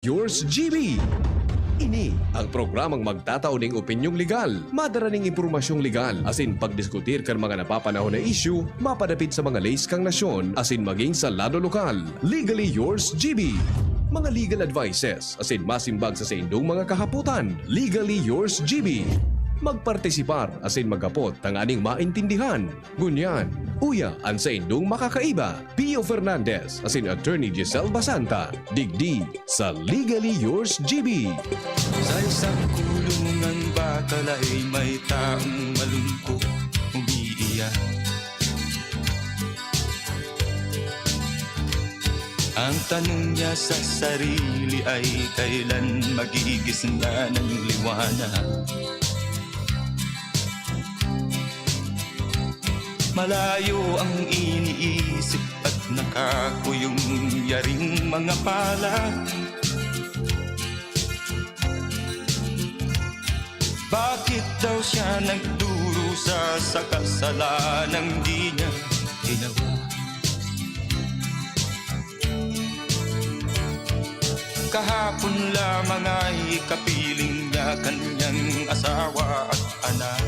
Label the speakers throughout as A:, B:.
A: Yours GB. Ini ang programang magtataoning opinyong legal, madaraning impormasyong legal, asin pagdiskutir kan mga napapanahon na issue, mapadapit sa mga lays kang nasyon, asin maging sa lado lokal. Legally Yours GB. Mga legal advices, asin masimbag sa indong mga kahaputan. Legally Yours GB. Magpartisipar asin magapot tanganing maintindihan. Gunyan, uya ang sa indong makakaiba. Pio Fernandez asin Attorney Giselle Basanta. Digdi sa Legally Yours GB.
B: Sa isang kulungan bakal ay may taong malungkot umiiyak. Ang tanong niya sa sarili ay kailan magigising na ng liwanag. Malayo ang iniisip at nakakuyong yaring mga palad. Bakit daw siya nagdurusa sa kasalanang di niya ginawa? Kahapon lamang ay kapiling niya kanyang asawa at anak.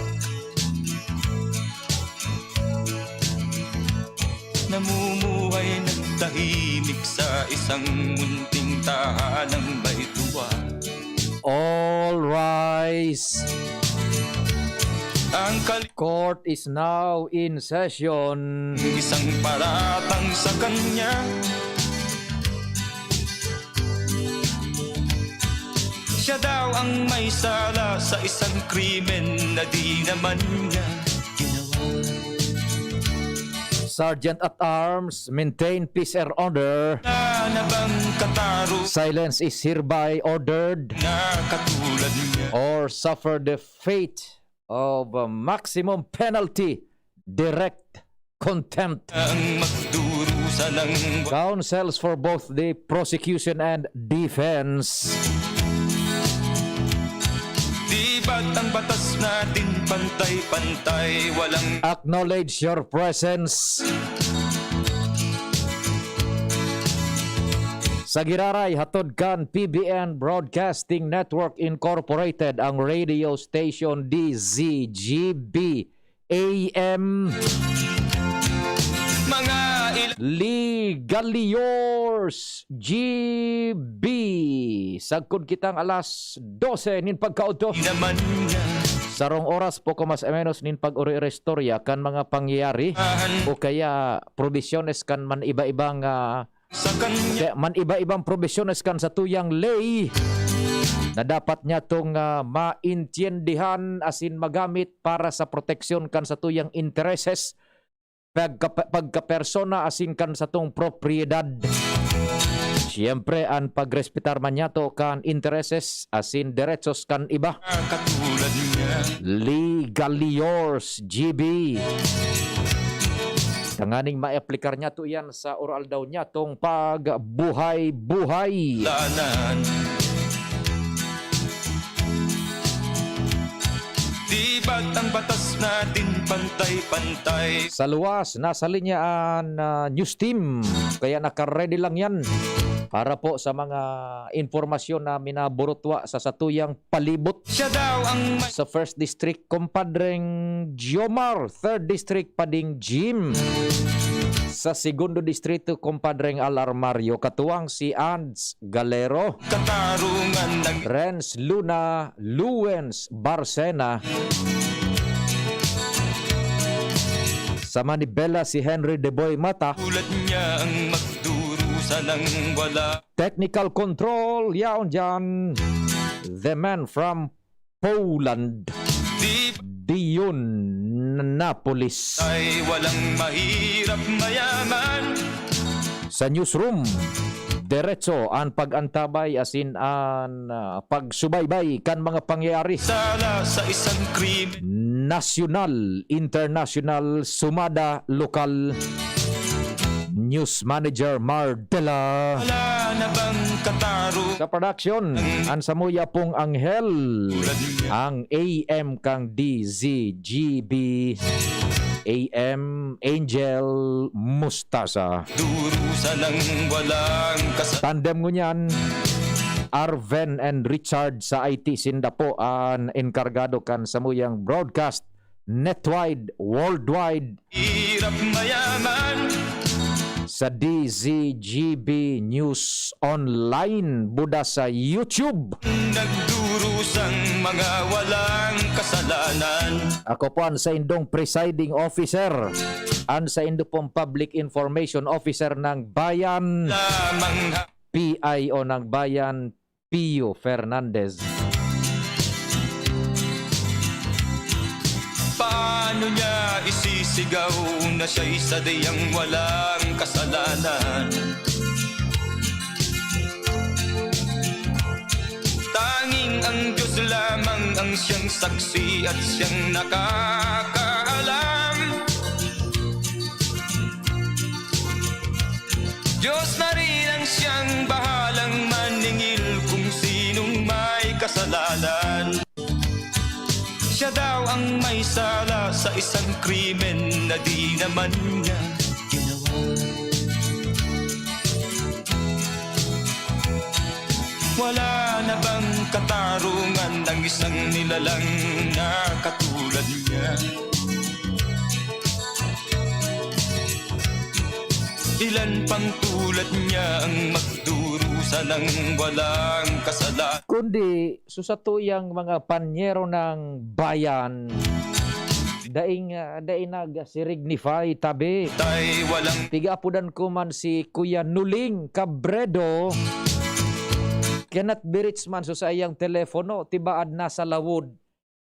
B: Namumuhay ng tahimik sa isang munting tahanang may tuwa.
C: All rise.
B: Ang
C: Court is now in session.
B: isang paratang sa kanya. Siya daw ang may sala sa isang krimen na di naman niya ginawa.
C: Sergeant at Arms, maintain peace and order.
B: Na bang kataro
C: Silence is hereby ordered
B: na katulad niya?
C: or suffer the fate of a maximum penalty, direct contempt.
B: Ang magdurusa ng
C: Counsels for both the prosecution and defense.
B: di ba't ang batas natin pantay-pantay walang
C: Acknowledge your presence. Sa Giraray, hatod kan PBN Broadcasting Network Incorporated, ang radio station DZGB AM.
B: mga
C: Legally Yours GB. Sagkod kitang alas 12 nin pagkauto.
B: naman niya
C: Sarong oras po ko mas o menos nin pag-uri-restorya kan mga pangyayari o kaya provisiones kan man iba-ibang
B: sa kanya.
C: man iba-ibang provisiones kan sa tuyang lay na dapat niya tong maintindihan asin magamit para sa proteksyon kan sa tuyang intereses pagkapersona asin kan sa tong propriedad. Siyempre ang pagrespetar man niya to kan intereses asin derechos kan iba.
B: Katulad niya
C: Legally Yours GB. Tanganing maaplikar niya to yan sa oral daw niya tong pagbuhay-buhay.
B: lanan. Di ba't ang batas natin pantay-pantay?
C: Sa luwas, nasa linyaan news team. Kaya naka-ready lang yan para po sa mga informasyon na minaburutwa sa satuyang palibot.
B: Siya daw ang may
C: Sa 1st District, kumpadreng Giomar. 3rd District, pading Jim. Sa 2ndo Distrito, kumpadreng Alarmario. Katuwang si Ands Galero.
B: katarungan ng
C: Renz Luna Luwens Barcena. Sa Manibela, si Henry Deboy Mata.
B: tulad niya ang magdurusa ng wala.
C: Technical control, yaon dyan. The man from Poland,
B: Di
C: Dion Napolis.
B: ay walang mahirap mayaman.
C: Sa newsroom, diretso ang pag-antabay asin ang pagsubaybay kan mga pangyayari.
B: Sala sa isang krimen.
C: National, international, sumada, lokal. News Manager Mardela.
B: Wala na bang kataro?
C: Sa production, ang Samuya pong Anghel.
B: Tulad niya
C: Ang AM kang DZGB. AM Angel Mustasa.
B: durusa ng walang kasalanan.
C: Tandem ngunyan, Arven and Richard sa IT Sinda po ang enkargado kan sa muyang broadcast netwide, worldwide
B: Hirap mayaman,
C: sa DZGB News Online, buda sa YouTube.
B: nagdurusang mga walang kasalanan.
C: Ako po ang sa indong presiding officer, ang sa indo pong public information officer ng bayan,
B: Lamang
C: PIO ng bayan, Pio Fernandez.
B: paano niya isisigaw na siya'y sadyang walang kasalanan? Tanging ang Diyos lamang ang siyang saksi at siyang nakakaalam. Diyos na rin ang siyang bahalang maningil kung sinong may kasalanan. Siya daw ang may sala sa isang krimen na di naman niya ginawa. Wala na bang katarungan ng isang nilalang na katulad niya? Ilan pang tulad niya ang magdurusa ng walang kasalanan?
C: Kundi susatuyang mga panyero ng bayan, daing nag-signify tabi.
B: Tay walang
C: Tiga-apudan ko man si Kuya Nuling Cabredo, cannot be reached man so sa iyang telepono, tibaad na sa lawod.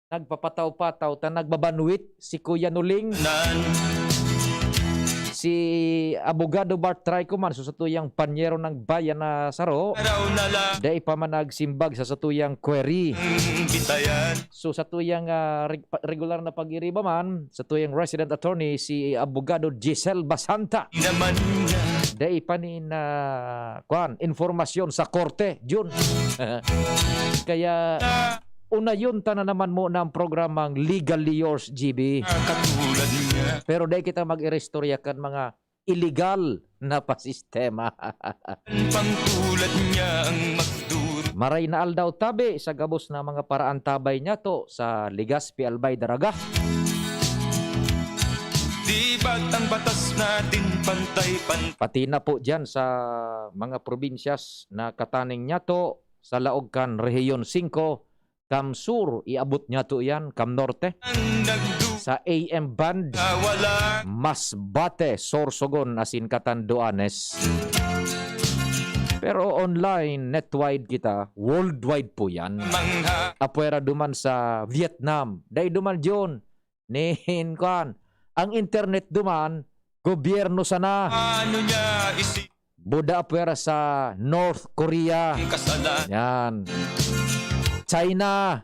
C: Nagpapataw-pataw, ta nagbabanwit si Kuya Nuling.
B: nan.
C: Si Abogado Bart Tricoman so sa tuyang panyero ng bayan na saro,
B: Araw na lang
C: dai pa man nagsimbag sa tuyang query.
B: bitayan.
C: So sa tuyang regular na pag-iriba man, sa tuyang resident attorney si Abogado Giselle Basanta,
B: Di naman niya
C: dai pa ni na informasyon sa korte, Jun. Kaya una yun tanan naman mo ng programang Legally Yours GB.
B: katulad niya.
C: Pero dahil kita mag-irestorya kan mga illegal na pasistema.
B: Pang tulad niya ang magduro.
C: Maray na aldaw tabi sa gabos na mga paraan tabay niya to sa Legazpi Albay Daraga.
B: Di ba't ang batas natin pantay-pantay?
C: Pati na po dyan sa mga probinsyas na kataning niya to sa Laogkan Rehiyon 5, Kamsur, iabot niya to yan, Kam Norte.
B: Ang nagdusa
C: Sa AM Band,
B: wala
C: Masbate, Sorsogon, asin Catanduanes. Pero online, netwide kita, worldwide po yan.
B: mangha.
C: Apwera duman sa Vietnam, day duman John, nihin kan. Ang internet duman, gobyerno sana.
B: Ano niya isip
C: Buda apwera sa North Korea.
B: ang kasalanan?
C: Yan. China,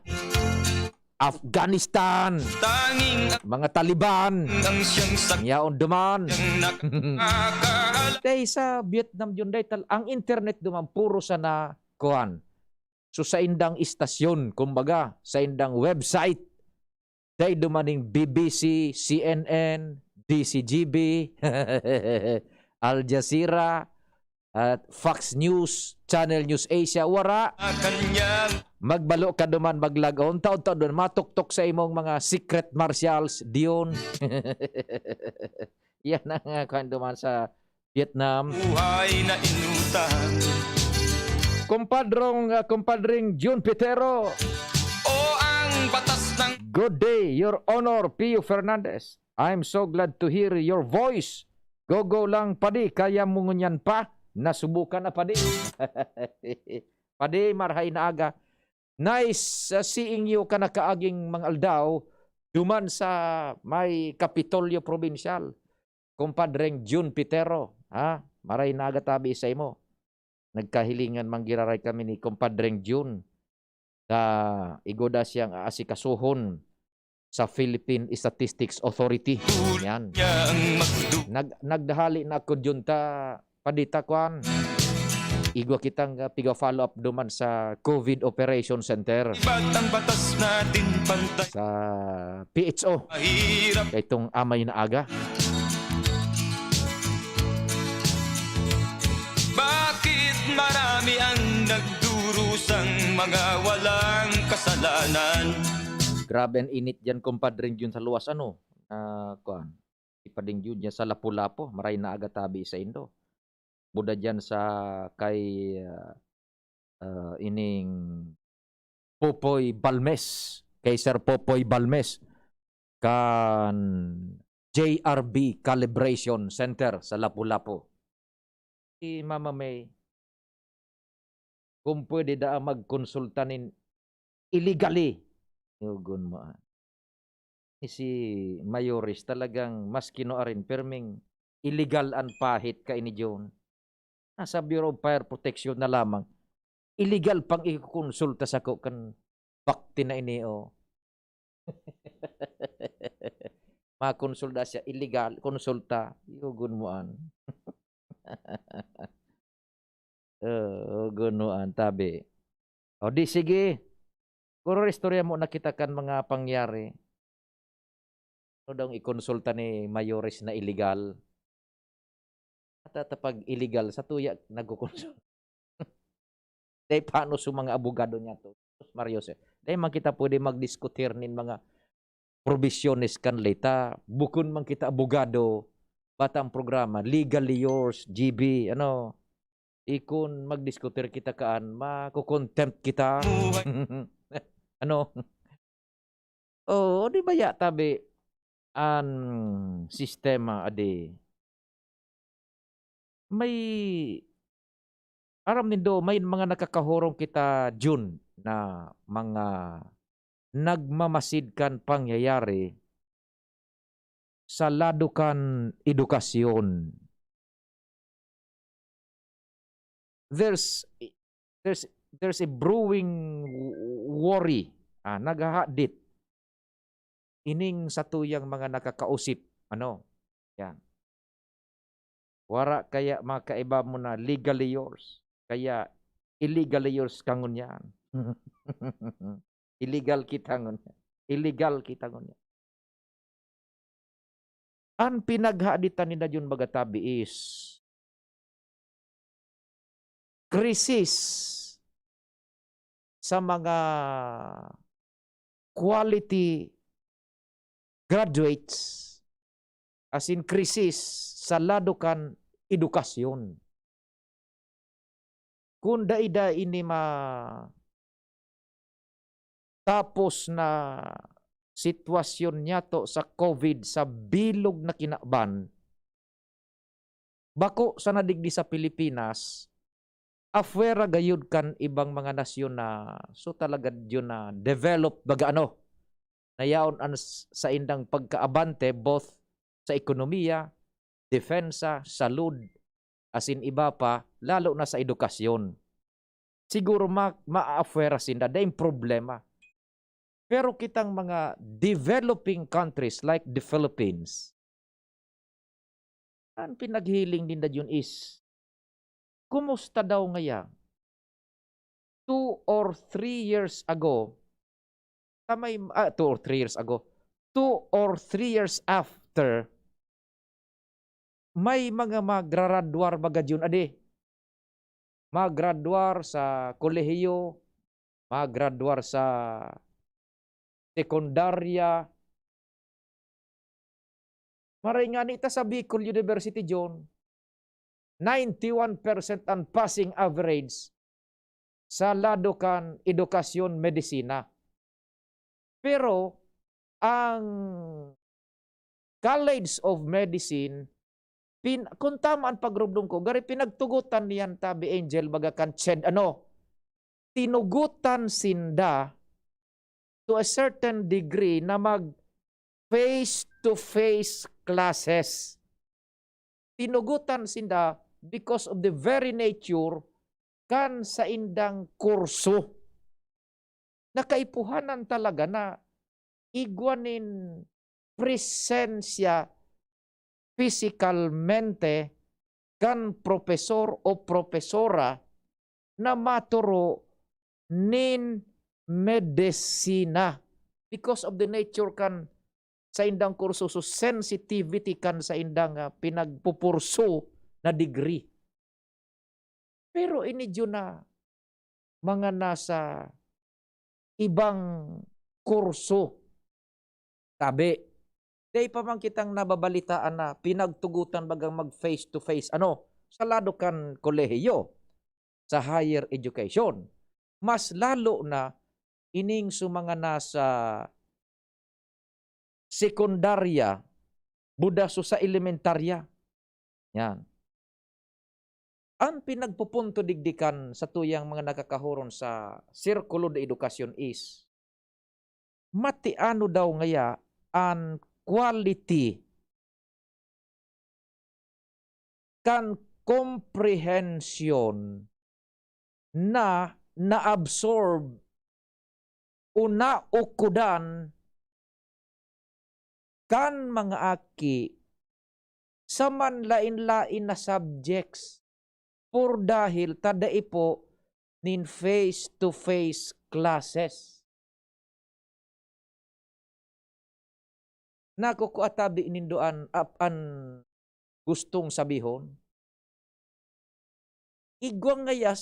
C: Afghanistan,
B: Tanging
C: mga Taliban.
B: ang siyang sakyang
C: Yaon duman.
B: nakakaalam.
C: Day sa Vietnam yun, day ang internet duman puro sana kuan. So sa indang istasyon, kumbaga, sa indang website, day dumaning BBC, CNN, DCGB, Al Jazeera, at Fox News, Channel News Asia, wara.
B: Kanyang
C: Magbalo ka duman, maglagaon, taon-taon doon, matuktok sa imong mga secret martials, diyon. Yan ang kuan duman sa Vietnam.
B: buhay na inutang.
C: Kumpadring June Pitero,
B: O ang batas ng
C: good day, Your Honor, Pio Fernandez. I'm so glad to hear your voice. Go lang, padi, kaya mo ngunyan pa. Nasubukan na, padi. Padi, marhay na aga. Nice seeing you ka na kaaging mga aldaw duman sa may Kapitolyo Provincial. Kumpadring June Pitero. Ha? Maray na aga tabi sa imo. Nagkahilingan manggiraray kami ni Kumpadring June. Igoda siyang aasikasuhon sa Philippine Statistics Authority. Yan.
B: niya ang magdu.
C: Nagdahali na ako dyan padita kwan. Igwa kitang piga-follow up duman sa COVID Operation Center
B: Ba't ang batas natin pantay?
C: sa PHO.
B: Mahirap
C: Itong amay na aga.
B: bakit marami ang nagdurusa kusang mga walang kasalanan.
C: Grabe ang init dyan, kumpadre Jun, sa luwas, ano? Kuan. Ipading Jun dyan sa Lapu-Lapu, maray na agatabi sa Indo. Buda dyan sa kay ining Popoy Balmes, kay Sir Popoy Balmes, kan JRB Calibration Center sa Lapu-Lapu. Si Mama May, kung pwede da magkonsultanin illegally, yugon mo. Si Mayoris talagang mas kinoarin perming illegal ang pahit ka ini John. Nasa Bureau of Fire Protection na lamang. Illegal pang ikukonsulta sa ko kan bakti na ini o. Makonsulta siya illegal konsulta yugon mo an. Gunuan tabi. O di sige. Kuro istorya mo nakitakan mga pangyari. Ano daw ikonsulta ni Mayoris na illegal? At pag illegal, sa tuya nagkukonsulta. Dahil paano sa mga abogado niya to? Marios eh. Dahil man kita pwede magdiskutir nin mga provisiones kan leta. Bukun man kita abogado, batang programa, legally yours, GB, ano. Ikon magdiskutir kita kaan, makukontempt kita. Ano? Oh, di ba ya tabi an sistema ade may aram nindo may mga nakakahurong kita June na mga nagmamasid pangyayari sa ladukan edukasyon. There's a brewing worry, naghahadit ining sa tuyang mga nakakausip, ano, yan. Wara kaya makaiba mo na legally yours, kaya illegally yours kangon yan. Illegal kita ngon. Illegal kita ngon yan. Ang pinaghaditan ni Jun Bagatabi is krisis sa mga quality graduates, as in krisis sa ladukan edukasyon. Kung daida ini tapos na sitwasyon niya to sa COVID sa bilog na kinakban, bako sa nadigdi sa Pilipinas, afwera gayud kan ibang mga nasyon na so talaga yun na develop baga ano, nayaon sa indang pagkaabante both sa ekonomiya, defensa, salud, as in iba pa, lalo na sa edukasyon. Siguro ma-afwera sinda, dahil problema. Pero kitang mga developing countries like the Philippines, ang pinaghiling din na yun is, kumusta daw ngaya? 2 or 3 years ago, 2 or 3 years ago, 2 or 3 years after, may mga magraduar baga yun, ade. Magraduar sa kolehiyo, magraduar sa sekundarya. Maray nga nita sa Bicol University, John, 91% ang passing average sa ladukan edukasyon medisina. Pero ang College of Medicine, kung tama ang pagrubdong ko, gari pinagtugutan niyan tabi Angel bagakan ched, tinugutan sinda to a certain degree na mag face-to-face classes. Tinugutan sinda because of the very nature kan sa indang kurso. Nakaipuhanan talaga na igwanin presensya physicalmente kan profesor o profesora na maturo nin medisina because of the nature kan sa indang kurso, so sensitivity kan sa indang pinagpupurso na degree. Pero ini na mga nasa ibang kurso. Tabi, day pa man kitang nababalitaan na pinagtugutan bagang mag face-to-face, sa lado kan kolehiyo, sa higher education. Mas lalo na ining mga nasa sekundarya, budaso sa elementarya. Yan. Ang pinagpupunto digdikan sa tuyang mga nakakahuron sa sirkulo de edukasyon is, matiano daw ngaya ang quality kan comprehension na na-absorb o naukudan kan mga aki sa manlain-lain na subjects por dahil tadai po nin face-to-face classes. Nakukuatabi nindoan an gustong sabihon. Igwang ngaya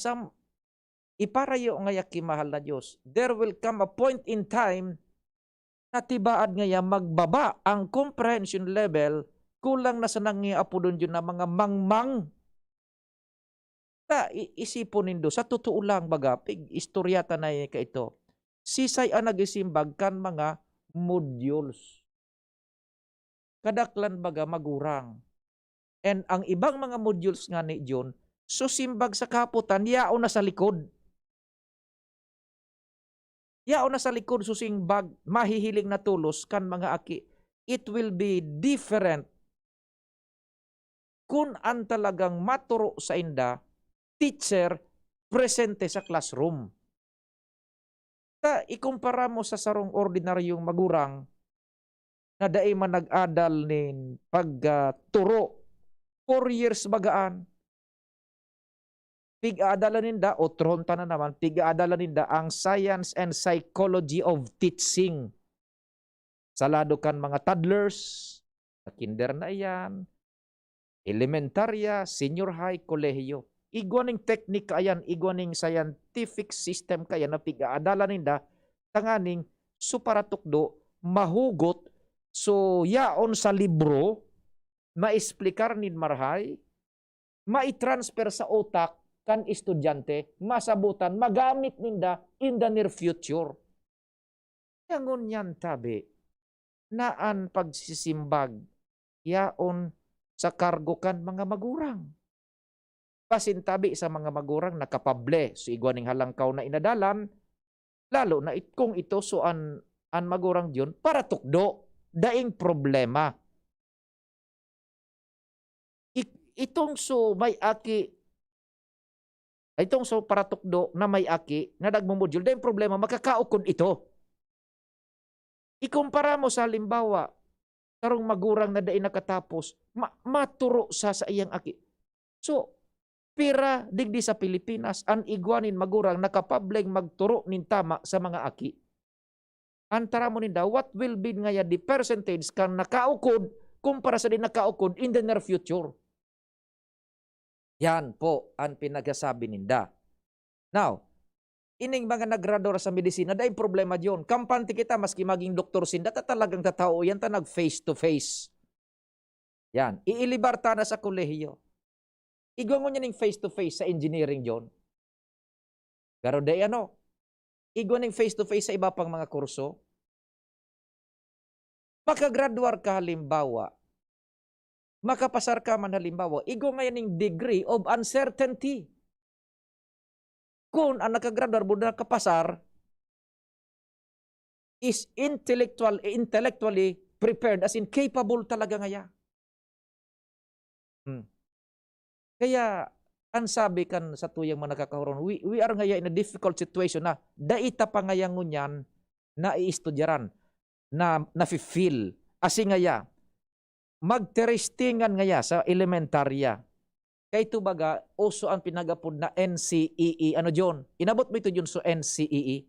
C: iparayo ngaya kimahal na Diyos. There will come a point in time na tibaad ngaya magbaba ang comprehension level kulang na sa nangiapodon yun na mga mangmang. Isipon nindo, sa totoo lang baga, istoryata na ka ito. Sisay ang nagisimbag kan mga modules. Kadaklan baga magurang. And ang ibang mga modules nga ni John, susimbag sa kaputan, yao na sa likod. Yao na sa likod, susimbag, mahihiling na tulos kan mga aki. It will be different kung ang talagang maturo sa inda, teacher, presente sa classroom. Ikumpara mo sa sarong ordinaryong magurang na daay man nag-adal nin pagturo 4 years bagaan. Pig-aadalan ninda, o tronta na naman, pig-aadalan ninda ang science and psychology of teaching. Salado kan mga toddlers, sa kinder na iyan, elementarya, senior high, kolehiyo. Igwaning teknik kayan, igwaning scientific system kaya na pig-aadalan ninda, tanganing suparatukdo, mahugot, so yaon sa libro, maesplikar nin marhay, maitransfer sa utak kan estudyante, masabutan, magamit ninda in the near future. Yangon yan tabi, naan pagsisimbag, yaon sa kargo kan mga magurang. Pasintabi sa mga magurang nakapable, so igwaning halangkaw na inadalan, lalo na kung ito so an magurang diyon para tukdo, daing problema. Itong so may aki, itong so para tukdo na may aki, na nagmumodule, daing problema, makakaukod ito. Ikumpara mo sa halimbawa, tarong magurang na daing nakatapos, maturo sa iyang aki. So, pira digdi sa Pilipinas, an igwanin magurang nakapableng magturo nin tama sa mga aki. Antara mo ninda, what will be ngaya the percentage kan nakaukod kumpara sa di nakaukod in the near future? Yan po ang pinagasabi ninda. Now, ining mga nagrador sa medisina, dahil problema diyon. Kampante kita, maski maging doktor sinda, talagang tatao yan, nag face to face. Yan, iilibarta na sa kolehiyo. Igwa mo niya ng face-to-face sa engineering, John. Pero day igwa ng face-to-face sa iba pang mga kurso. Makagraduar ka halimbawa, makapasar ka man halimbawa, igwa ngayon ng degree of uncertainty. Kung ang nakagraduar mo na kapasar is intellectually prepared, as in capable talaga ngaya. Kaya, ang sabi kan sa tuyang mga nakakahuron, we are ngayon in a difficult situation na daita pa ngayang ngunyan na iistudyaran, na nafe-feel. Asi ngaya, magterestingan ngaya sa elementarya. Kaya ito baga, uso ang pinagapod na NCEE. Ano John? Inabot mo ito John so NCEE?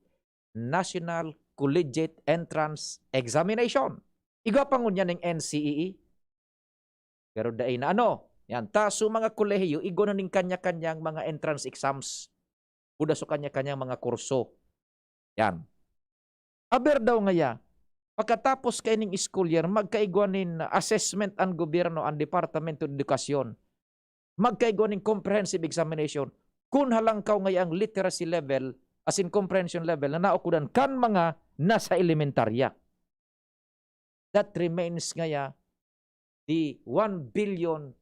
C: National Collegiate Entrance Examination. Igwa pa ngunyan ng NCEE. Pero daay na yan, taso mga kolehiyo, igo na ning kanya-kanyang mga entrance exams. Buda sa kanya-kanyang mga kurso. Yan. Aber daw ngaya, pagkatapos kaining school year, magkaigwanin assessment ang gobyerno, ang Departamento de Edukasyon. Magkaigwanin comprehensive examination. Kung halangkaw ngaya ang literacy level, as in comprehension level, na naukudan kan mga nasa elementarya. That remains ngaya the $1 billion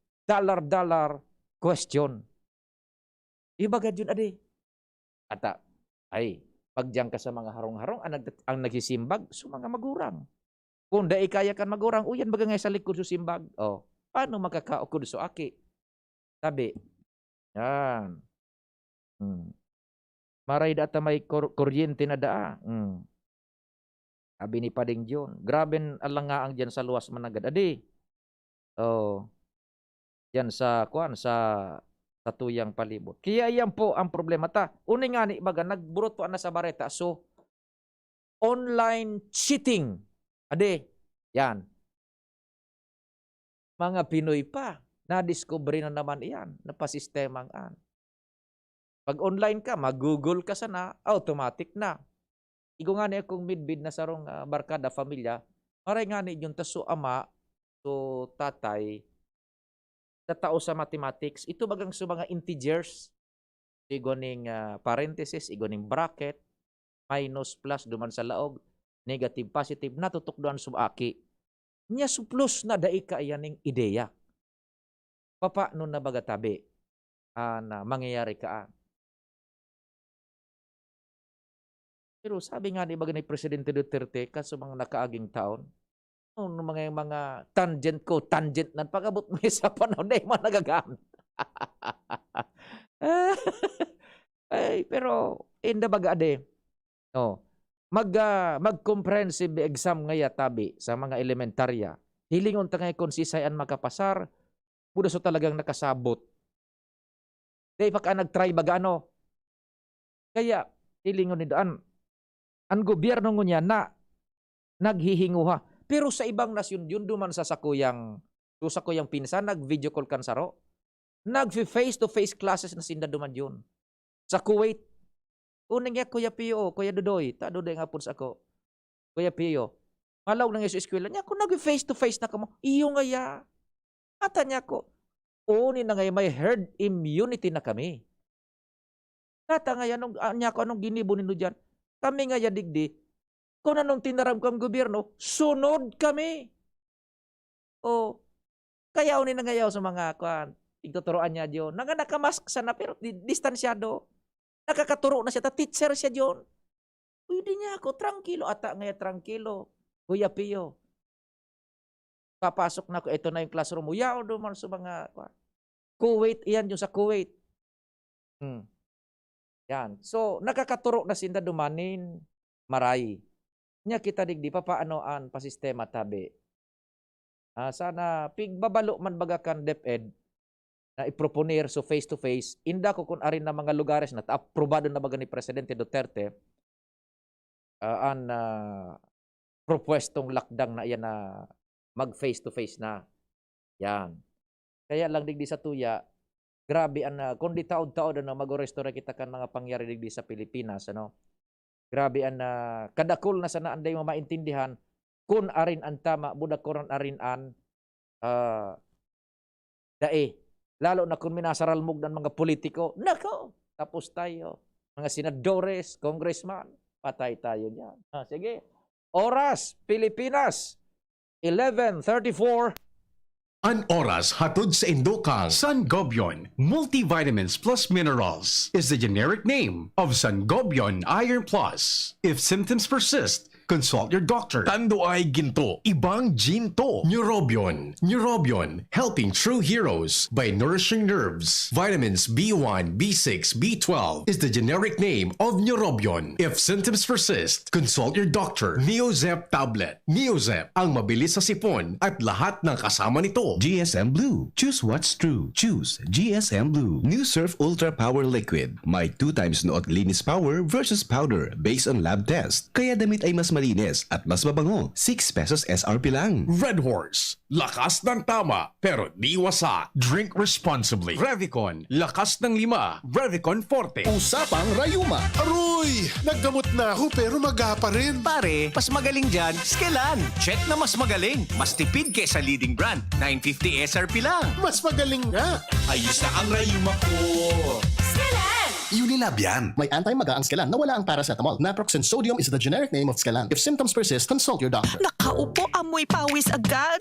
C: question. Ibagad yun, adi. Ata, ay, pagdiyan ka sa mga harong-harong, ang nagsisimbag, so mga magurang. Kung dai kaya kan magurang, uyan baga ngay sa likod sa simbag. Oh, paano makakaukod so aki? Sabi, yan. Maray data may kuryente na daa. Sabi ni Pading John, grabe alangaang dyan sa luwas managad. Adi, oh, yan sa tuyang palibot. Kaya yan po ang problema ta. Uning nga ni baga, nagburot po na sa bareta. So, online cheating. Ade, yan. Mga Pinoy pa, na-discover na naman iyan, napasistemang an. Pag online ka, mag-google ka sana, automatic na. Igo nga ni akong midbid na sarong barkada, familia, maray nga ni yung taso ama, so tatay, tao sa mathematics, ito bagang sa mga integers, igoning parenthesis, igoning bracket, minus, plus, duman sa laog, negative, positive, natutok doon sumaki. Nya plus na dai ka iyaning ideya. Paano na baga tabi na mangyayari ka? Pero sabi nga ni baga ni Presidente Duterte sa mga nakaaging taon, mga tangent na pag-abot mo sa panahon na yung mga nagagamit. Ay, pero in the baga ade, mag-comprehensive exam ngaya tabi sa mga elementarya. Hilingon ta ngay kung sisayan makapasar, buda so talagang nakasabot. Dahil pa ka nag-try baga ano. Kaya, hilingon ni daan, ang gobyerno ngunya na naghihinguha. Pero sa ibang nasyon yun, duman sa sakuyang pinsan, nag-video call kan saro. Nag-face-to-face classes na sinda duman yun. Sa Kuwait, unang nga, Kuya Pio, Kuya Dudoy, ta Dudoy nga po sa ako, Kuya Pio, malaw na nga sa eskwela niya, kung nag-face-to-face na ka mo, iyo nga ya. Ata niya ko, unin na nga may herd immunity na kami. Nata nga yan, anong ginibo nino dyan, kami nga ya digdi, kung anong tinaram kang gobyerno, sunod kami. O, kaya unin na ngayaw sa mga ituturoan niya diyon. Nakamask sana pero distansyado. Nakakaturo na siya, teacher siya diyon. Pwede niya ako, tranquilo. Ata ngaya, tranquilo. Kuya Pio. Papasok na ako, ito na yung classroom mo. Yaw duman sa mga Kuwait, yan yung sa Kuwait. Yan. So, nakakaturo na sinda dumanin, maray. Nya kita digdi pa paanoan pa sistema tabi. Sana pigbabalo man bagakan DepEd na iproponer so face to face inda ko kun arin na mga lugares na aprobado na baga ni Presidente Duterte propwestong lakdang na iyan na mag face to face na. Yan. Kaya lang digdi sa tuya grabe kundi taod-taod na mag-restore kita kan mga pangyari digdi sa Pilipinas ano. Grabe kadakol na sana anday mo maintindihan kun arin ang tama budak koron arin dae lalo na kung minasaralmog ng mga politiko nako tapos tayo mga senadores, congressman patay tayo diyan. Sige. Oras Pilipinas 11:34.
D: An oras hatod sa Indokang Sangobion Multivitamins Plus Minerals is the generic name of Sangobion Iron Plus. If symptoms persist, consult your doctor.
A: Tando ay ginto.
D: Ibang Ginto. Neurobion. Neurobion, helping true heroes by nourishing nerves. Vitamins B1, B6, B12 is the generic name of Neurobion. If symptoms persist, consult your doctor. Neozep tablet. Neozep, ang mabilis sa sipon at lahat ng kasama nito.
E: GSM Blue. Choose what's true. Choose GSM Blue. New Surf Ultra Power Liquid. May 2 times noot linis power versus powder based on lab test. Kaya damit ay mas malinis at mas mabango. 6 pesos SRP lang.
D: Red Horse, lakas ng tama pero di wasa. Drink responsibly. Revicon, lakas ng 5. Revicon Forte.
F: Usapang Rayuma.
G: Aroy! Naggamot na ako pero maga pa rin.
H: Pare, mas magaling dyan, Skelan. Check na mas magaling. Mas tipid kesa leading brand. 950 SRP lang.
G: Mas magaling nga.
H: Ayos na ang rayuma ko.
F: Unilab yan. May anti-maga ang Skelan na wala ang paracetamol. Naproxen sodium is the generic name of Skelan. If symptoms persist, consult your doctor.
I: Nakaupo, amoy pawis agad.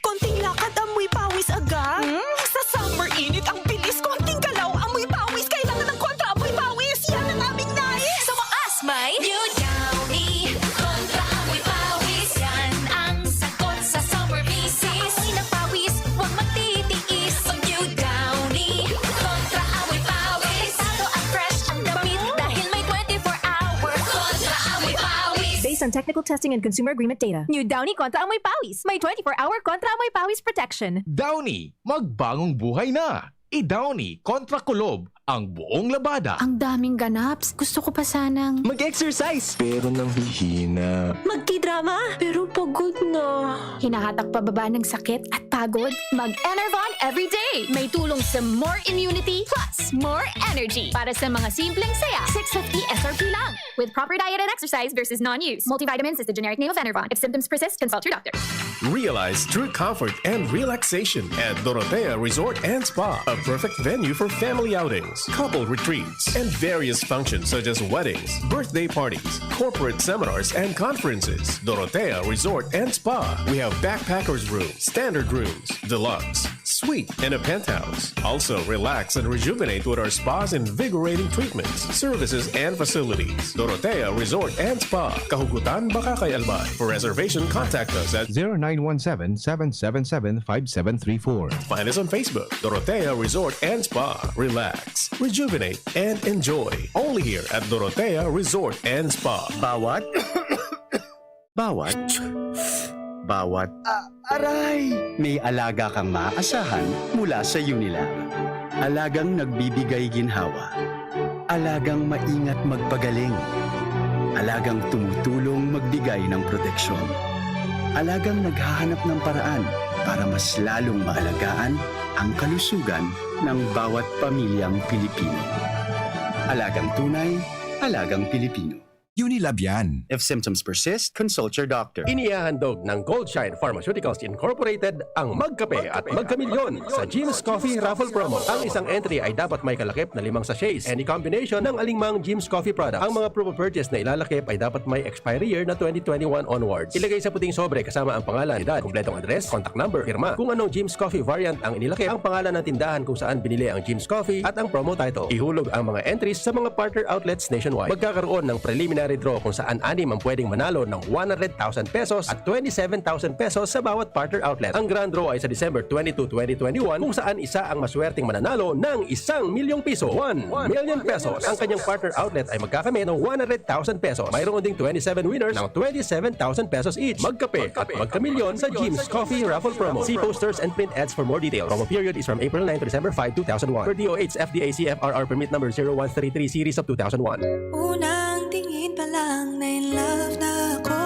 I: Konting lakad, amoy pawis agad. Sa summer init, ang bilis. Konting galaw, amoy pawis. Kailangan ng kontra, amoy pawis. Yan ang aming nais. Sa wakas, may New Downy. Kontra, amoy pawis. Yan ang sagot sa summer bisis. Amoy ng pawis, huwag magtitiis. Pag New Downy. Kontra, amoy pawis. Tato at fresh ang damit dahil may 24-hour. Kontra, amoy pawis.
J: Based on technical testing and consumer agreement data, New Downy Kontra Amoy Pawis. May 24-hour Kontra Amoy Pawis protection.
D: Downy, magbagong buhay na. I-Downy kontra kulob ang buong labada.
J: Ang daming ganaps. Gusto ko pa sanang
H: Mag-exercise.
F: Pero nang hihina.
I: Magti-drama, pero pagod na.
J: hinahatak pababa ng sakit at pagod. Mag-Enervon everyday. May tulong sa more immunity plus more energy. Para sa mga simpleng saya, 650 SRP lang. With proper diet and exercise versus non-use. Multivitamins is the generic name of Enervon. If symptoms persist, consult your doctor.
G: Realize true comfort and relaxation at Dorotea Resort and Spa. A perfect venue for family outings, couple retreats, and various functions such as weddings, birthday parties, corporate seminars, and conferences. Dorotea Resort and Spa. We have backpackers room, standard rooms, deluxe, suite, and a penthouse. Also, relax and rejuvenate with our spa's invigorating treatments, services, and facilities. Dorotea Resort and Spa. Kahugutan, Bakakay, Albay. For reservation, contact us at
E: 0917-777-5734.
G: Find us on Facebook, Dorotea Resort and Spa. Relax, rejuvenate, and enjoy. Only here at Dorotea Resort and Spa.
H: Bawat? Aray! May alaga kang maaasahan mula sa Unilab. Alagang nagbibigay ginhawa. Alagang maingat magpagaling. Alagang tumutulong magbigay ng proteksyon. Alagang naghahanap ng paraan para mas lalong maalagaan ang kalusugan ng bawat pamilyang Pilipino. Alagang tunay, alagang Pilipino.
E: Unilab yan.
H: If symptoms persist, consult your doctor.
K: Inihahandog ng Goldshine Pharmaceuticals Incorporated ang Magkape at Magkamilyon sa Jim's Coffee Raffle Promo. Ang isang entry ay dapat may kalakip na 5 sachets. Any combination ng alingmang Jim's Coffee product. Ang mga promo purchase na ilalakip ay dapat may expiry year na 2021 onwards. Ilagay sa puting sobre kasama ang pangalan, edad, kumpletong address, contact number, firma. Kung anong Jim's Coffee variant ang inilakip, ang pangalan ng tindahan kung saan binili ang Jim's Coffee at ang promo title. Ihulog ang mga entries sa mga partner outlets nationwide. Magkakaroon ng preliminary draw kung saan 6 ang pwedeng manalo ng 100,000 pesos at 27,000 pesos sa bawat partner outlet. Ang grand draw ay sa December 22, 2021 kung saan isa ang maswerteng mananalo ng 1 milyong piso. 1 million pesos. Ang kanyang partner outlet ay magkakamit ng 100,000 pesos. Mayroon ding 27 winners ng 27,000 pesos each. Magkape at magkamilyon sa Jim's Coffee Raffle Promo. See posters and print ads for more details. Promo period is from April 9 to December 5, 2001. Per DOH FDA CFRR permit number 0133 series of 2001.
I: Unang tingin pa lang na in love na ako.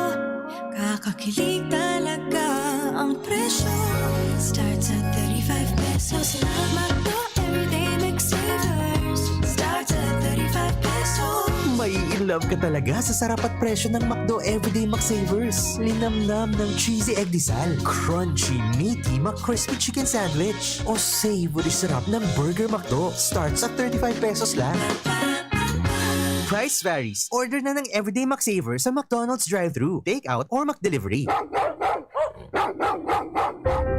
I: Kakakilig talaga ang presyo. Starts at 35 pesos lang. Magdo everyday McSavers. Starts at 35 pesos.
H: May in love ka talaga sa sarap at presyo ng McDo Everyday McSavers. Linamnam ng cheesy egg disal, crunchy, meaty McCrispy chicken sandwich, o savory sarap ng Burger McDo. Starts at 35 pesos lang. Price varies. Order na ng Everyday McSavers sa McDonald's drive-thru, take-out, or McDelivery.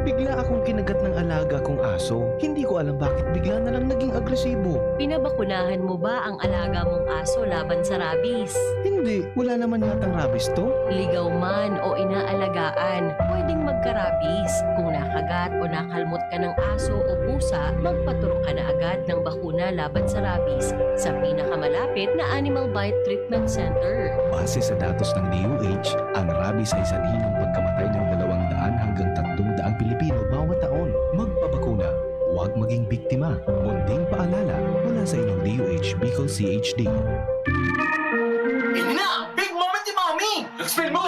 E: Bigla akong kinagat ng alaga kong aso. Hindi ko alam bakit bigla na lang naging agresibo.
J: Pinabakunahan mo ba ang alaga mong aso laban sa rabies?
E: Hindi, wala naman yatang rabies to.
J: Ligaw man o inaalagaan, pwedeng magka-rabies. Kung nakagat o nakalmot ka ng aso o pusa, magpaturo ka na agad ng bakuna laban sa rabies sa pinakamalapit na Animal Bite Treatment Center.
E: Base sa datos ng DOH, ang rabies ay sanhi ng pagkamatay ng 200 hanggang 300 Pilipino bawat taon. Magpabakuna, huwag maging biktima. Munding paalala mula sa inyong DOH Bicol CHD.
H: Na! Big moment ni Mommy! Expel mo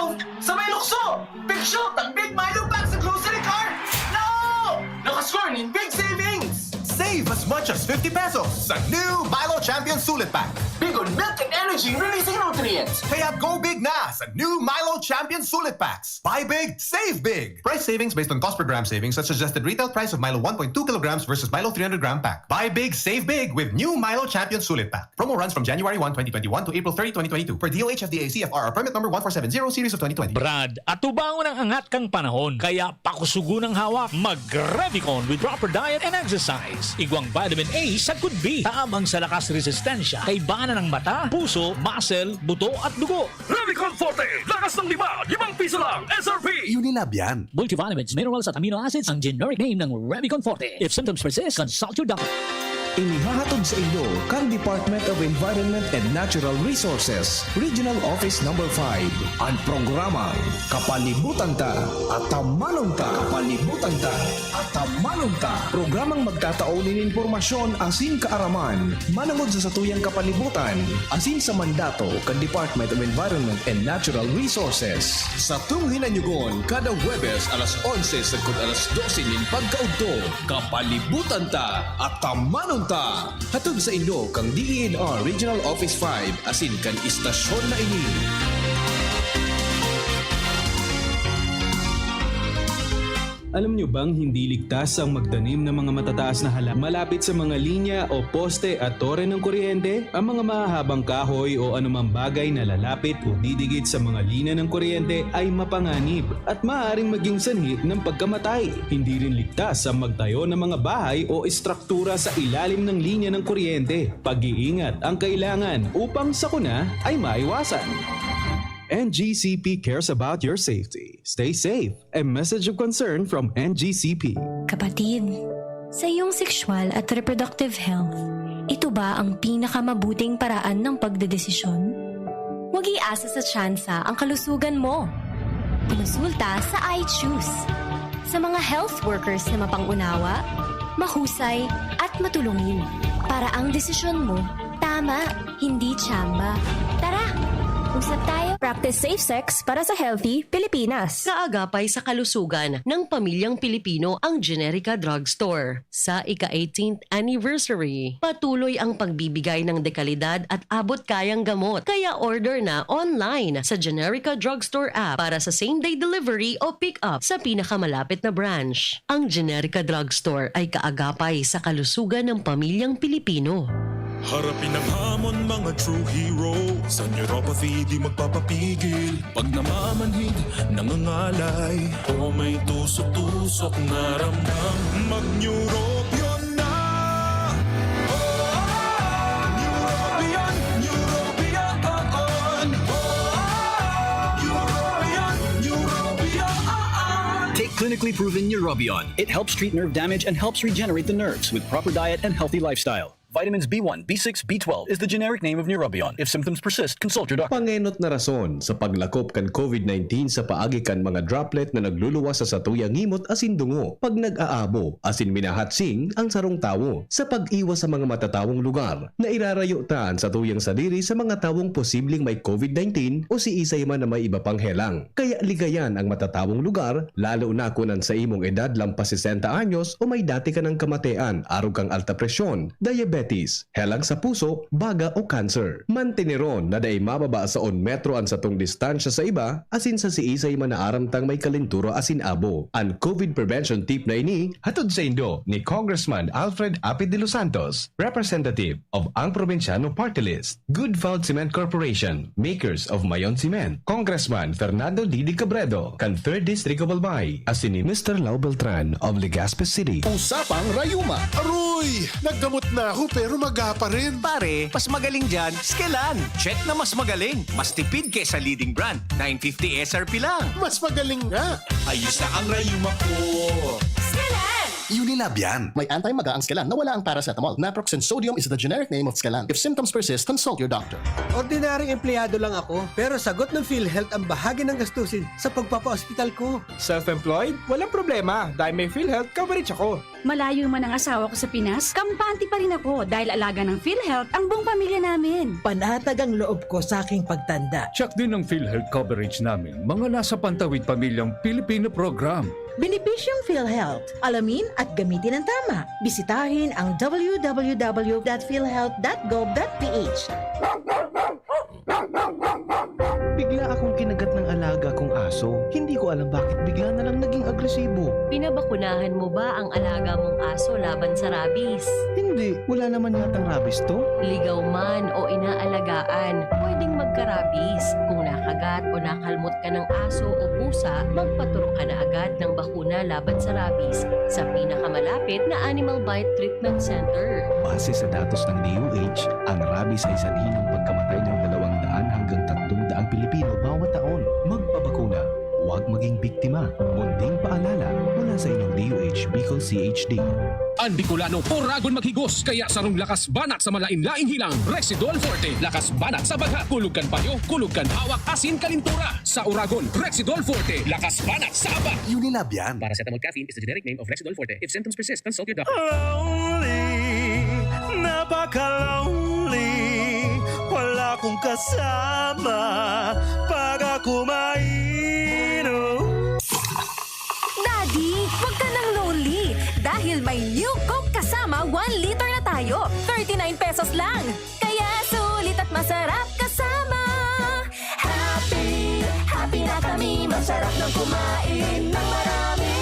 G: much as 50 pesos sa new Milo Champion Sulit Pack.
H: Big on milk and energy releasing nutrients.
G: Kaya go big na sa new Milo Champion Sulit Packs. Buy big, save big. Price savings based on cost per gram savings at suggested retail price of Milo 1.2 kilograms versus Milo 300 gram pack. Buy big, save big with new Milo Champion Sulit Pack. Promo runs from January 1, 2021 to April 30, 2022 per DOH FDA CFR permit number 1470 series of 2020.
L: Brad, atubangon ang angat kang panahon, kaya pakusugo ng hawak, mag-Revicon with proper diet and exercise. Igwang vitamin A sa could be, taamang sa lakas resistensya, kay bana ng mata, puso, muscle, buto at dugo.
M: Revicon Forte, lakas ng 5 piso lang, SRP!
E: Unilab yan.
L: Multivitamins, minerals at amino acids ang generic name ng Revicon Forte. If symptoms persist, consult your doctor.
E: Inihahatod sa inyo kang Department of Environment and Natural Resources, Regional Office No. 5. Ang programang Kapalibutan Ta at Tamanong Ta. Kapalibutan Ta at Tamanong Ta. Programang magtataunin informasyon asin kaaraman, manangod sa satuyang kapalibutan, asin sa mandato kan Department of Environment and Natural Resources.
A: Sa tunghinanyugon, kada Huwebes alas 11 sagkod alas 12 nin pagkaugto, kapalibutan ta at tamanong ta. Hatod sa inyo kang DENR Regional Office 5 asin kan istasyon na ini.
N: Alam nyo bang hindi ligtas ang magdanim ng mga matataas na halaman malapit sa mga linya o poste at tore ng kuryente? Ang mga mahahabang kahoy o anumang bagay na lalapit o didikit sa mga linya ng kuryente ay mapanganib at maaaring maging sanhi ng pagkamatay. Hindi rin ligtas ang magtayo ng mga bahay o istruktura sa ilalim ng linya ng kuryente. Pag-iingat ang kailangan upang sakuna ay maiwasan. NGCP cares about your safety. Stay safe. A message of concern from NGCP.
J: Kapatid, sa iyong sexual at reproductive health, ito ba ang pinakamabuting paraan ng pagdedesisyon? Huwag iasa sa tsansa ang kalusugan mo. Konsulta sa iChoose. Sa mga health workers na mapangunawa, mahusay at matulungin para ang desisyon mo tama, hindi tsamba. Tara! Usap tayo. Practice safe sex para sa healthy Pilipinas.
I: Kaagapay sa kalusugan ng pamilyang Pilipino ang Generica Drugstore. Sa ika-18th anniversary, patuloy ang pagbibigay ng dekalidad at abot-kayang gamot. Kaya order na online sa Generica Drugstore app para sa same-day delivery o pick-up sa pinakamalapit na branch. Ang Generica Drugstore ay kaagapay sa kalusugan ng pamilyang Pilipino.
B: Harapin ang hamon mga true hero. Sa neuropathy di magpapapigil. Pag namamanhid, nangangalay, o may tusok-tusok na ramdam, mag-neurobion na. Neurobion, Neurobion on. Neurobion.
M: Take clinically proven Neurobion. It helps treat nerve damage and helps regenerate the nerves with proper diet and healthy lifestyle. Vitamins B1, B6, B12 is the generic name of Neurobion. If symptoms persist, consult your doctor.
A: Pangenot na rason sa paglakop kan COVID-19 sa paagi kan mga droplet na nagluluwas sa satuyang ngimot asin dungo. Pag nag-aabo, asin minahatsing ang sarong tawo sa pag-iwas sa mga matatawong lugar na irarayo taan sa tuyang sadiri sa mga tawong posibleng may COVID-19 o si isay man na may iba pang helang. Kaya ligayan ang matatawong lugar, lalo na kunan sa imong edad lampas 60 anyos o may dati ka ng kamatean, arog kang alta presyon, diabetes, helang sa puso, baga o cancer. Mantineron na day mababa sa 1 metro ang satong distansya sa iba, asin sa si isay man na aramtang may kalinturo asin abo. Ang COVID prevention tip na ini, hatod sa indo ni Congressman Alfred Apid de los Santos, representative of ang Provinciano Party List, Good Found Cement Corporation, makers of Mayon Cement, Congressman Fernando Didi Cabredo, kan 3rd District of Albay, asin ni Mr. Lau Beltran of Legazpi City.
F: Usapang Rayuma.
G: Aroy! Naggamot na ako pero magapa rin.
M: Pare, mas magaling dyan, Skelan. Check na mas magaling. Mas tipid kesa leading brand. 950 SRP lang.
G: Mas magaling nga.
B: Ayos na ang rayuma ko.
E: Unilab yan.
F: May anti-maga ang Skelan na wala ang paracetamol. Naproxen sodium is the generic name of Skelan. If symptoms persist, consult your doctor.
H: Ordinaryong empleyado lang ako, pero sagot ng PhilHealth ang bahagi ng gastusin sa pagpapa-hospital ko.
N: Self-employed? Walang problema dahil may PhilHealth coverage ako.
I: Malayo man ang asawa ko sa Pinas, kampante pa rin ako dahil alaga ng PhilHealth ang buong pamilya namin.
H: Panatag ang loob ko sa aking pagtanda.
L: Check din ang PhilHealth coverage namin. Mga nasa Pantawid Pamilyang Pilipino Program.
I: Benepisyong PhilHealth. Alamin at gamitin ng tama. Bisitahin ang www.philhealth.gov.ph.
E: Bigla akong kinagat ng alaga kong aso. Hindi ko alam bakit bigla na lang naging agresibo.
J: Pinabakunahan mo ba ang alaga mong aso laban sa rabies?
E: Hindi, wala naman yatang rabies to.
J: Ligaw man o inaalagaan, pwedeng magka-rabies. Kung nakagat o nakalmot ka ng aso o pusa, magpaturo ka na agad ng bakuna laban sa rabies sa pinakamalapit na Animal Bite Treatment Center.
E: Base sa datos ng DOH, ang rabies ay sanhi ng pagkamatay ng 200 hanggang 300 Pilipino bawat taon. Magpabakuna, huwag maging biktima. Munding paalala mula sa inyong DOH Bicol CHD.
O: Ang Bicolano, oragon maghigos, kaya sarong lakas banat sa malain-laing hilang. Rexidol Forte, lakas banat sa baga. Kulugkan payo, kulugkan hawak, asin kalintura. Sa oragon, Rexidol Forte, lakas banat sa aba.
H: Unilab yan.
O: Paracetamol caffeine is the generic name of Rexidol Forte. If symptoms persist, consult your doctor.
B: Lonely, napaka-lonely. Wala akong kasama pag ako mainom.
J: Daddy, wag ka nang lonely. Dahil may new Coke kasama 1 liter na tayo. 39 pesos lang. Kaya sulit at masarap kasama. Happy, happy na kami. Masarap ng kumain ng marami.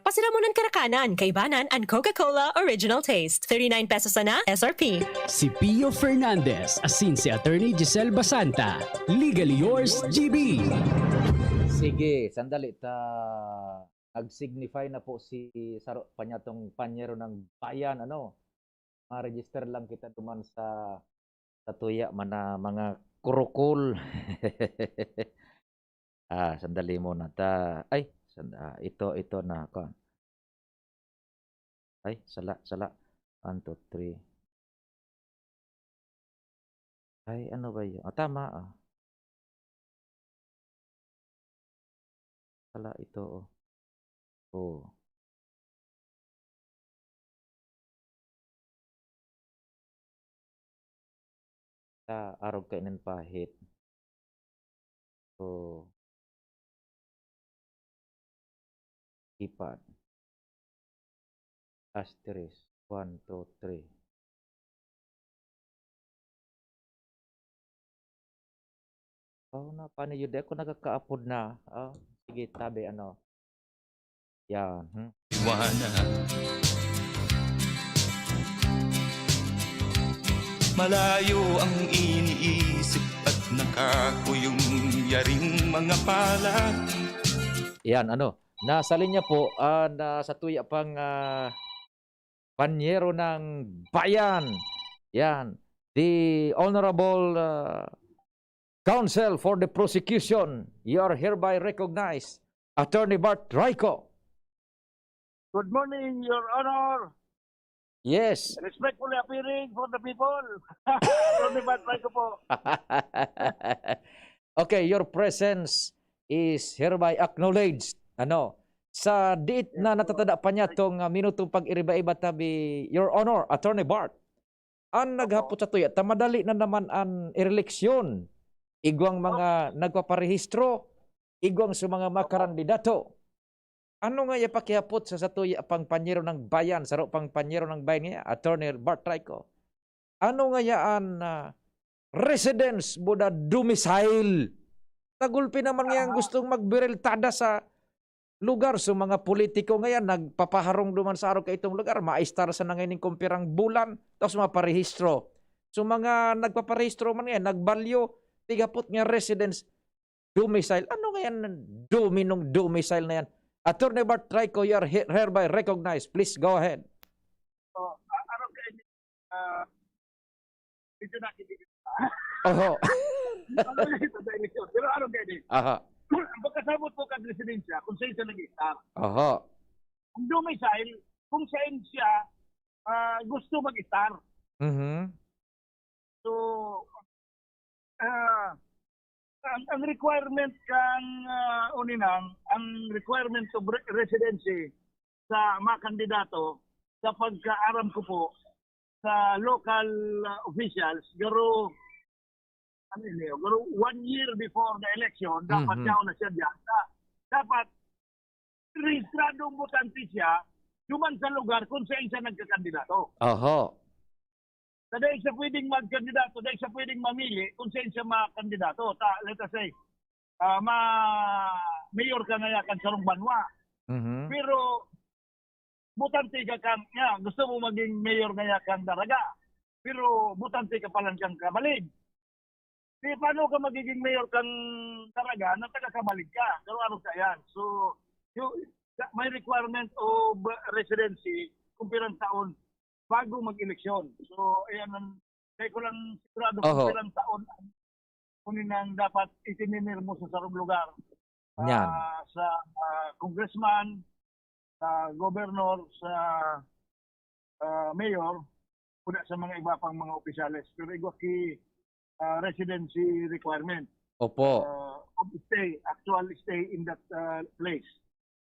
I: Pasiramunan karakanan, kaibanan, and Coca-Cola Original Taste. 39 pesos na SRP.
L: Si Pio Fernandez, asin si Attorney Giselle Basanta. Legally yours, GB.
C: Sige, sandali. Nag-signify na po si Saro Panyatong Panyero ng Bayan. Ma-register lang kita duman sa tuya man na mga kurukul. Sandali muna. Ito na. Ay, sala. 1, 2, 3. Ay, ano ba yun? Tama. Sala ito. Oh. Arog kainan pahit. So, ipad. Asterisk. 1, 2, 3. Paano yun? Ako nagkakaapod na. Sige, tabi, Yan.
B: Iwana. Malayo ang iniisip at nakakuyong yaring mga pala.
C: Yan, nasa linya po, sa tuya pang Panyero ng Bayan. Yan, the Honorable Counsel for the Prosecution, you are hereby recognized, Attorney Bart Raico.
P: Good morning, Your Honor.
C: Yes.
P: Respectfully appearing for the people. Attorney Bart Raico po.
C: Okay, your presence is hereby acknowledged. Sa diit na natatada pa niya itong minutong pag-iriba-iba tabi, Your Honor, Attorney Bart, ang naghapot sa tuya, tamadali na naman ang eleksyon. Igwang mga nagpaparehistro, igwang sa mga makarandidato. Ano nga ipakihapot sa tuya pang Panyero ng Bayan, saro pang Panyero ng Bayan niya, Attorney Bart Raico? Ano nga yaan residence buda domicile? Tagulpi naman nga gustong magbiriltada sa lugar sa mga politiko ngayon, nagpapaharong duman sa araw ka itong lugar, maistar sa nangining kumpirang bulan, tapos maparehistro. So mga nagpaparehistro man ngayon, nagbalyo, tigapot nga residence, domicile. Ano nga yan, domicile na yan? Attorney Bart Raico, you are hereby recognized. Please go ahead.
P: Araw kayo, dito na kitigil.
C: Oho.
P: Pero araw kayo,
C: Aha.
P: ang pagkasabot po ka residensya, kung saan siya nag-istar.
C: Oho.
P: Ang domicile, kung saan siya gusto mag-istar. So, ang requirement kang ang requirement of residency sa mga kandidato sa pagkaaram ko po sa local officials, pero ano yun, pero 1 year before the election, dapat
C: Mhm.
P: yaw na siya diyan. Dapat rehistradong botante siya, duman sa lugar kung saan siya nagkakandidato.
C: Oho.
P: So, dahil siya pwedeng magkandidato, dahil siya pwedeng mamili kung saan siya makakandidato. Let us say, mayor ka na yakan sa Banwa.
C: Mhm.
P: Pero, butante ka kang, gusto mo maging mayor na yakan Daraga. Pero, butante ka palang kang Kabalig. Di, paano ka magiging mayor kang Daraga na taga-Kabalig ka? Garo-aro ka yan. So, may requirement of residency kung pirang taon bago mag-eleksyon. So, ayan, kaya ko lang sigurado kung pirang taon kunin ang dapat itinimir mo sa sarong lugar.
C: Yan.
P: Sa congressman, sa governor, sa mayor, kuda sa mga iba pang mga opisyales. Pero igwa ki residency requirement.
C: Opo.
P: Actual stay in that place.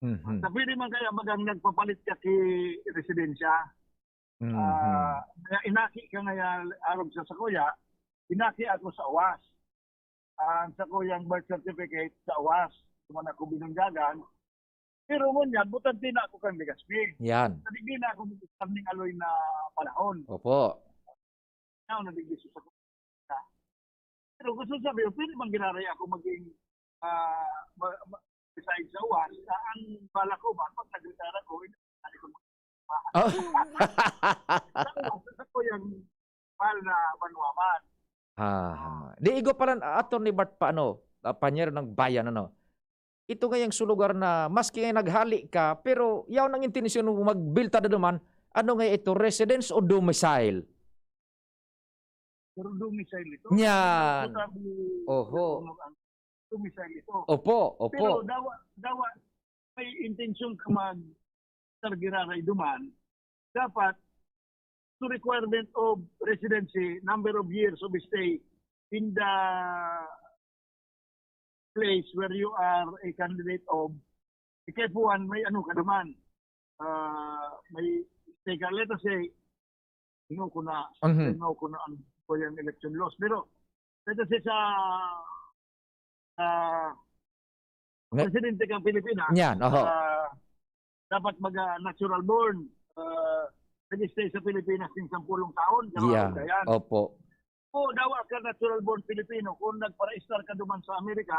C: Mhm.
P: Sa pwede man kaya magang nagpapalit ka ki residensya.
C: Mhm.
P: Inaki ka nga arog sa kuya, inaki ako sa UWAS. Ang sa kuyang birth certificate sa UWAS, kuman ako binunggagan. Pero ngunyan, butante na ako kang Legazpi.
C: Yan.
P: Nadigdi na ako ng aloy na panahon.
C: Opo.
P: Now, nadigdi sa kuya. Pero gusto sabihin, pwede bang ginaray ako maging beside sa UWAS? Ang bala ko ba, pag nag-retire ako, hindi ko
C: Oh.
P: sa kuyang mahal na manuaman.
C: Di igo pala Attorney Bart panyero ng bayan Ito ngayang sulugar na maski ngay naghali ka pero yaw nang intensyon mo magbilta na naman nga ito residence o domicile?
P: Pero domicile ito.
C: Yan. Oho.
P: Domicile ito.
C: Opo.
P: Pero dawa may intensyon ka mag-targiraray duman, dapat to requirement of residency, number of years of stay in the place where you are a candidate of, ikapuan may ka naman. May stay ka. Let us say, ino ko na ang yung election laws. Pero, let us say presidente kang Pilipinas,
C: Yan,
P: dapat mag-natural born, nag-stay sa Pilipinas ng 10 taon.
C: Yeah. Opo.
P: O dawa ka natural born Pilipino, kung nagpara-star ka duman sa Amerika,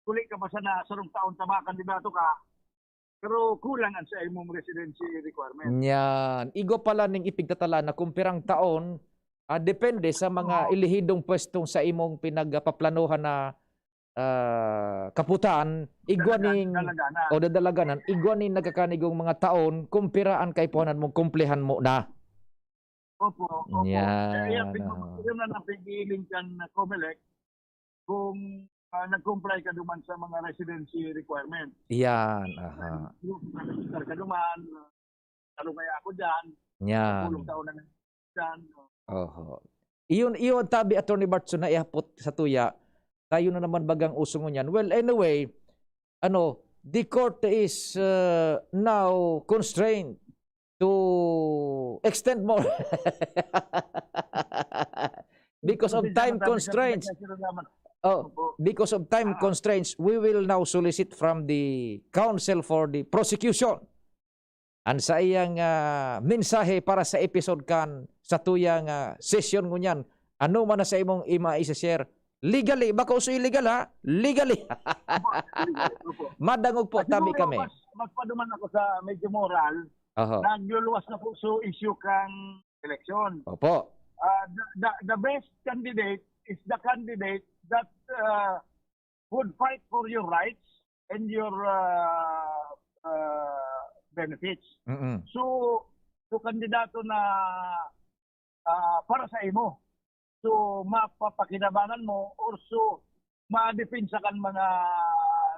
P: kuli ka pa sana sarong taon sa mga kandidato ka, pero kulang ang sa imong residency requirement.
C: Yan. Igo pala ning ipigtatala na kung pirang taon, depende sa mga ilihidong pwestong sa imong pinagpaplanuhan na kaputaan, igwaning o dadalaganan, igwaning nagkakanigong mga taon, kumpiraan kay puhanan mong kumplehan mo na.
P: Opo.
C: Yan.
P: Yung na napigiling kan COMELEC kung nag-comply ka duman sa mga residency requirement.
C: Yan.
P: Nag-register ka duman, ano kaya ako dyan,
C: Yan.
P: 10 taon na dyan.
C: Oho. Iyon tabi Attorney Bartso na ihapot sa tuya. Tayo na naman bagang usong niyan. Well, anyway, the court is now constrained to extend more because of time constraints. Because of time constraints, we will now solicit from the counsel for the prosecution ang sa iyang mensahe para sa episode kan sa tuyang session ngunyan. Ano man na sa imong isa-share legally, baka uso illegal ha? Legally. Madangog po tabi kami.
P: Magpaduman ako sa medyo moral. Nagluluwas na po so issue kang election.
C: Opo.
P: The best candidate is the candidate that would fight for your rights and your benefits. So kandidato na para sa imo. So, mapapakinabangan mo or so, ma-depensa kan mga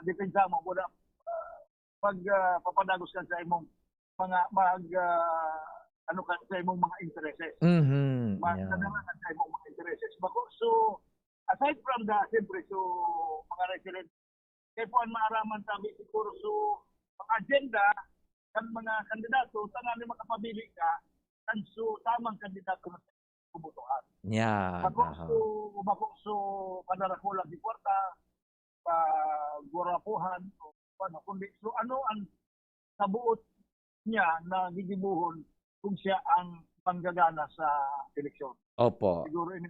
P: depensa mo muna pag papadagos ka sa imong mga sa imong mga intereses. Magkanaman sa imong mga intereses. So, aside from the, siyempre, so, mga resident, kaya po ang maaraman tabi siguro, so, ang agenda ng mga kandidato, tangan makapabili ka, so, tamang kandidato na kubutuan.
C: Yan.
P: So, umako so kadarakulang di kwarta, gurapuhan, o ano, kundi so ano ang nabuot niya na gigibuhon kung siya ang panggagana sa eleksyon.
C: Opo.
P: Siguro ini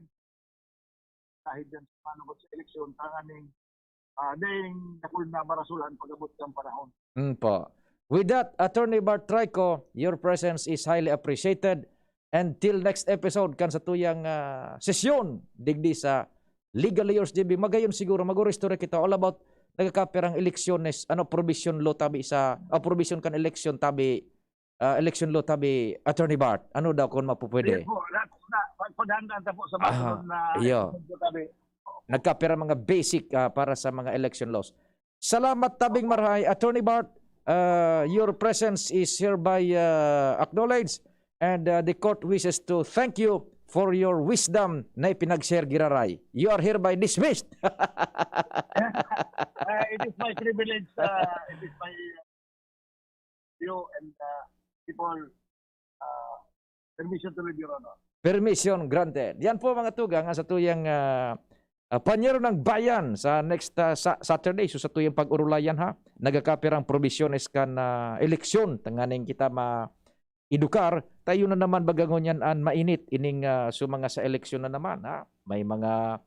P: kahit din sa paano sa eleksyon, tanganing dahil nakul na marasulan pag-abot ng panahon.
C: Po. With that, Attorney Bart Trico, your presence is highly appreciated. Until next episode, kan sa tuyang sesyon, digdi sa Legal Years GB, magayon siguro, mag-restore kita all about nagkakapirang eleksyones, provision law tabi sa, provision kan eleksyon tabi, election law tabi, Attorney Bart. Ano daw kung mapupwede?
P: Sige po, pagpaghandaan ta po sa basunod na
C: iyo.
P: tabi.
C: Nagkapira mga basic para sa mga election laws. Salamat tabing marahay, Attorney Bart. Your presence is hereby acknowledged. And the court wishes to thank you for your wisdom na ipinag-share Giraray. You are hereby dismissed.
P: It is my privilege, it is my you and people permission to read, Your Honor.
C: Permission granted. Yan po mga tugang sa tuyang panyero ng bayan sa next Saturday. So sa tuyang pag-urulayan ha, nagakapirang provisiones kan eleksyon. Tanganing kita edukar, tayo na naman bagangonyan an mainit ining sumanga sa eleksyon na naman. Ha? May mga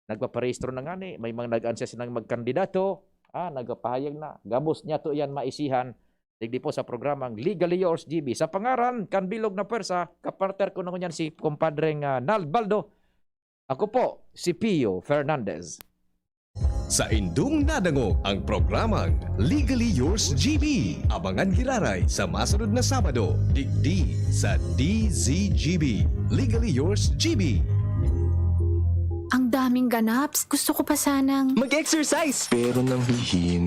C: nagpaparehistro na ngani, may mga nag-anses ng magkandidato, nagpahayag na. Gabos niya to yan maisihan. Digdi po sa programang Legally Yours GB. Sa pangaran, kan bilog na pwersa, kapartner ko na kunyan si kumpadreng Nal Baldo. Ako po, si Pio Fernandez.
A: Sa indung nadango ang programang Legally Yours GB. Abangan Giraray sa masunod na Sabado, digdi sa DZGB. Legally Yours GB.
J: Ang daming ganaps. Gusto ko pa sanang
H: Mag-exercise! Pero nang hihin